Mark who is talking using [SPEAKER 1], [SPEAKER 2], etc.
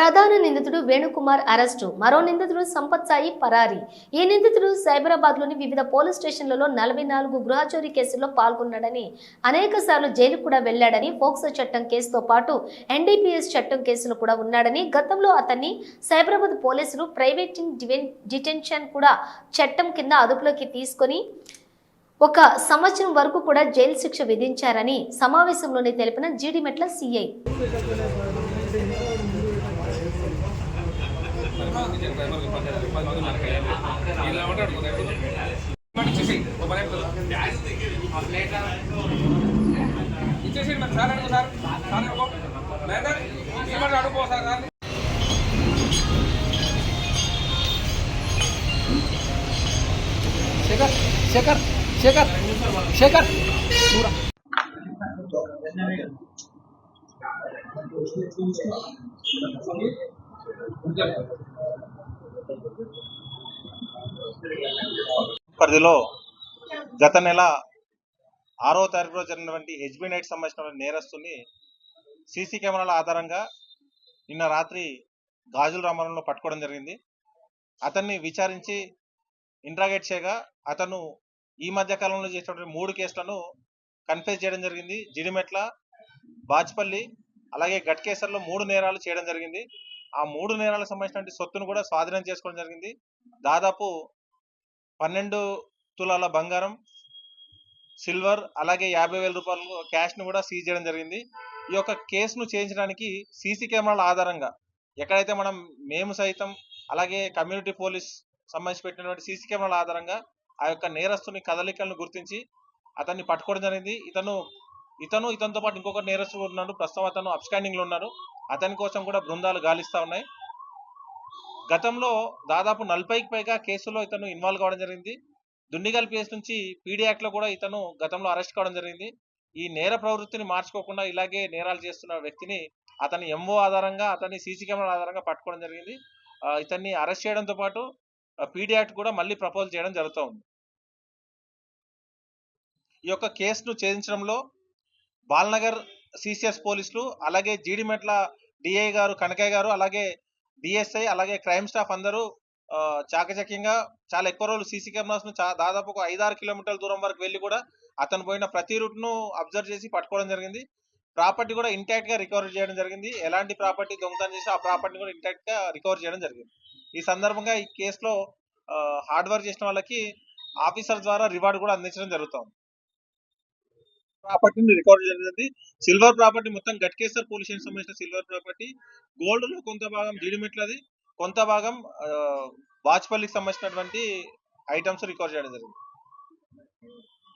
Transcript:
[SPEAKER 1] ప్రధాన నిందితుడు వేణుకుమార్ అరెస్టు, మరో నిందితుడు సంపత్ సాయి పరారీ. ఈ నిందితుడు సైబరాబాద్లోని వివిధ పోలీస్ స్టేషన్లలో 44 గృహచోరీ కేసుల్లో పాల్గొన్నాడని, అనేక సార్లు జైలుకు కూడా వెళ్లాడని, పోక్సో చట్టం కేసుతో పాటు ఎన్డీపీఎస్ చట్టం కేసులు కూడా ఉన్నాడని, గతంలో అతన్ని సైబరాబాద్ పోలీసులు ప్రైవేటింగ్ డిటెన్షన్ కూడా చట్టం కింద అదుపులోకి తీసుకొని 1 సంవత్సరం వరకు కూడా జైలు శిక్ష విధించారని సమావేశంలోనే తెలిపిన జీడిమెట్ల సిఐ.
[SPEAKER 2] शेखर शेखर शेखर पूरा
[SPEAKER 3] పరిధిలో గత నెల 6వ తారీఖులో జరిగినటువంటి హెచ్బీ నైట్ సంబంధించిన నేరస్తుని సీసీ కెమెరాల ఆధారంగా నిన్న రాత్రి గాజుల రామారంలో పట్టుకోవడం జరిగింది. అతన్ని విచారించి ఇంట్రాగేట్ చేయగా అతను ఈ మధ్య కాలంలో చేసినటువంటి 3 కేసులను కన్ఫెస్ చేయడం జరిగింది. జిడిమెట్ల, బాచ్పల్లి అలాగే గట్కేసర్లో 3 నేరాలు చేయడం జరిగింది. ఆ 3 నేరాలకు సంబంధించినటువంటి సొత్తును కూడా స్వాధీనం చేసుకోవడం జరిగింది. దాదాపు 12 తులాల బంగారం, సిల్వర్ అలాగే 50,000 రూపాయలు క్యాష్ను కూడా సీజ్ చేయడం జరిగింది. ఈ యొక్క కేసును చేయించడానికి సీసీ కెమెరాల ఆధారంగా ఎక్కడైతే మేము సైతం అలాగే కమ్యూనిటీ పోలీస్ సంబంధించి పెట్టినటువంటి సీసీ కెమెరాల ఆధారంగా ఆ యొక్క నేరస్తుని కదలికలను గుర్తించి అతన్ని పట్టుకోవడం జరిగింది. ఇతనితో పాటు ఇంకొక నేరస్తుడు ఉన్నాడు. ప్రస్తుతం అతను అబ్స్టాండింగ్ లో ఉన్నారు. అతని కోసం కూడా బృందాలు గాలిస్తా ఉన్నాయి. గతంలో దాదాపు 40కి పైగా కేసుల్లో ఇతను ఇన్వాల్వ్ కావడం జరిగింది. దుండిగల్ పిఎస్ నుంచి పీడీ యాక్ట్ లో కూడా ఇతను గతంలో అరెస్ట్ కావడం జరిగింది. ఈ నేర ప్రవృత్తిని మార్చుకోకుండా ఇలాగే నేరాలు చేస్తున్న వ్యక్తిని అతని ఎంఓ ఆధారంగా అతని సీసీ కెమెరా ఆధారంగా పట్టుకోవడం జరిగింది. ఇతన్ని అరెస్ట్ చేయడంతో పాటు పీడీ యాక్ట్ కూడా మళ్ళీ ప్రపోజ్ చేయడం జరుగుతూ ఉంది. ఈ యొక్క కేసును ఛేదించడంలో బాల్నగర్ సిసిఎస్ పోలీసులు అలాగే జీడిమెట్ల డిఐ గారు కనకయ్య గారు అలాగే డిఎస్ఐ అలాగే క్రైమ్ స్టాఫ్ అందరూ చాకచక్యంగా చాలా ఎక్కువ రోజులు సీసీ కెమెరాస్ ను దాదాపు ఒక 5-6 కిలోమీటర్ల దూరం వరకు వెళ్ళి కూడా అతను పోయిన ప్రతి రూట్ ను అబ్జర్వ్ చేసి పట్టుకోవడం జరిగింది. ప్రాపర్టీ కూడా ఇంటాక్ట్ గా రికవర్ చేయడం జరిగింది. ఎలాంటి ప్రాపర్టీ దొంగతనం చేసి ఆ ప్రాపర్టీ కూడా ఇంటాక్ట్ గా రికవర్ చేయడం జరిగింది. ఈ సందర్భంగా ఈ కేసులో హార్డ్ వర్క్ చేసిన వాళ్ళకి ఆఫీసర్ ద్వారా రివార్డు కూడా అందించడం జరుగుతుంది. ప్రాపర్టీని రికవర్ జరిగింది. సిల్వర్ ప్రాపర్టీ మొత్తం గట్కేసర్ పోలీస్ స్టేషన్ సంబంధించిన సిల్వర్ ప్రాపర్టీ, గోల్డ్ లో కొంత భాగం జీడిమెట్లది, కొంత భాగం బాచ్పల్లికి సంబంధించినటువంటి ఐటమ్స్ రికవర్ చేయడం జరిగింది.